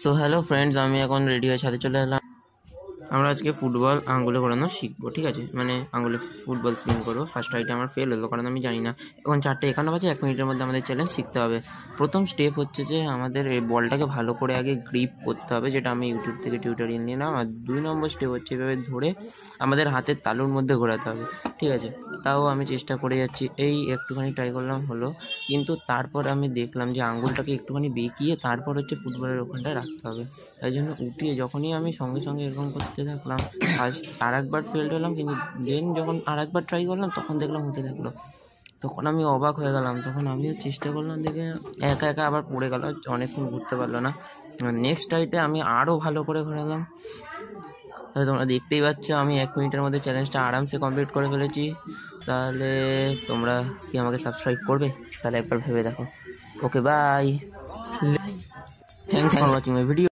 So hello friends, আমি এখন ready হয়ে ছাদে চলে এলাম। আমরা আজকে ফুটবল আঙ্গুলে ঘোরানো শিখবো, ঠিক আছে? মানে আঙ্গুলে ফুটবল স্পিন করবো। ফার্স্ট রাইটে আমার ফেল হলো, কারণ আমি জানি না। এখন 4:51 বাজে, 1 মিনিটের মধ্যে আমাদের চ্যালেঞ্জ শিখতে হবে। প্রথম স্টেপ হচ্ছে যে আমাদের এই বলটাকে ভালো করে আগে গ্রিপ করতে হবে, যেটা আমি ইউটিউব থেকে টিউটোরিয়াল নিলাম। আর 2 নম্বর স্টেপ হচ্ছে এভাবে ধরে আমাদের হাতের তালুর মধ্যে ঘোরাতে হবে, ঠিক আছে? তাও আমি চেষ্টা করে যাচ্ছি, এই একটুখানি ট্রাই করলাম, হলো। কিন্তু তারপর আমি দেখলাম যে আঙ্গুলটাকে একটুখানি বেঁকিয়ে তারপর হচ্ছে ফুটবলের ওখানটায় রাখতে হবে। তাই জন্য উঠিয়ে যখনই আমি সঙ্গে সঙ্গে এরকম করতে থাকলাম, ফার্স্ট আর একবার ফেল্ড হলাম, কিন্তু দেন যখন আর একবার ট্রাই করলাম তখন দেখলাম হতে থাকলো। তখন আমি অবাক হয়ে গেলাম। তখন আমিও চেষ্টা করলাম, দেখে একা একা আবার পড়ে গেল, অনেকক্ষণ ঘুরতে পারলো না। নেক্সট ট্রাইতে আমি আরও ভালো করে ঘোরালাম। তাহলে তোমরা দেখতেই পাচ্ছ আমি 1 মিনিটের মধ্যে চ্যালেঞ্জটা আরামসে কমপ্লিট করে ফেলেছি। তাহলে তোমরা কি আমাকে সাবস্ক্রাইব করবে? তাহলে একবার ভেবে দেখো। Okay, bye. Thanks for watching my video.